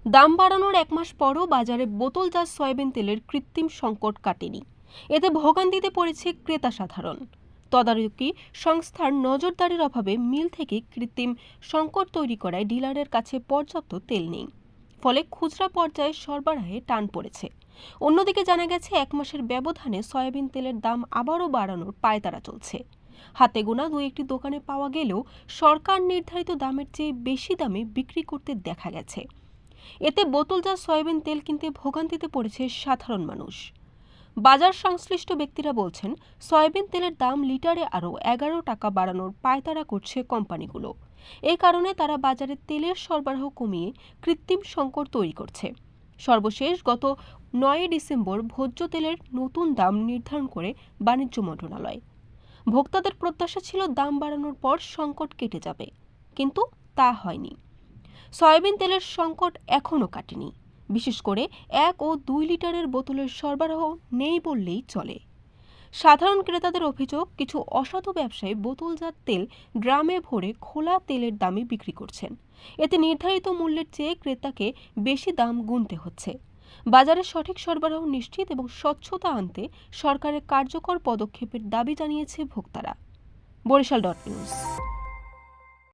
দাম বাড়ানোর এক মাস পরও বাজারে বোতলজাত সয়াবিন তেলের কৃত্রিম সংকট কাটেনি। এতে ভোগান্তিতে পড়েছে ক্রেতা সাধারণ। তদারকি সংস্থার নজরদারির অভাবে মিল থেকে কৃত্রিম সংকট তৈরি করায় ডিলারের কাছে পর্যাপ্ত তেল নেই। ফলে খুচরা পর্যায়ে সরবরাহে টান পড়েছে। অন্যদিকে জানা গেছে, এক মাসের ব্যবধানে সয়াবিন তেলের দাম আবারও বাড়ানোর পায়তারা চলছে। হাতে গোনা দু একটি দোকানে পাওয়া গেলেও সরকার নির্ধারিত দামের চেয়ে বেশি দামে বিক্রি করতে দেখা গেছে। এতে বোতলজাত সয়াবিন তেল কিনতে ভোগান্তিতে পড়েছে সাধারণ মানুষ। বাজার সংশ্লিষ্ট ব্যক্তিরা বলছেন, সয়াবিন তেলের দাম লিটারে আরও 11 টাকা বাড়ানোর পায়তারা করছে কোম্পানিগুলো। এই কারণে তারা বাজারে তেলের সরবরাহ কমিয়ে কৃত্রিম সংকট তৈরি করছে। সর্বশেষ গত 9 ডিসেম্বর ভোজ্য তেলের নতুন দাম নির্ধারণ করে বাণিজ্য মন্ত্রণালয়। ভোক্তাদের প্রত্যাশা ছিল দাম বাড়ানোর পর সংকট কেটে যাবে, কিন্তু তা হয়নি। সয়াবিন তেলের সংকট এখনও কাটেনি। বিশেষ করে 1 ও 2 লিটারের বোতলের সরবরাহ নেই বললেই চলে। সাধারণ ক্রেতাদের অভিযোগ, কিছু অসাধু ব্যবসায়ী বোতলজাত তেল ড্রামে ভরে খোলা তেলের দামে বিক্রি করছেন। এতে নির্ধারিত মূল্যের চেয়ে ক্রেতাকে বেশি দাম গুনতে হচ্ছে। বাজারে সঠিক সরবরাহ নিশ্চিত এবং স্বচ্ছতা আনতে সরকারের কার্যকর পদক্ষেপের দাবি জানিয়েছে ভোক্তারা। বরিশাল.নিউজ।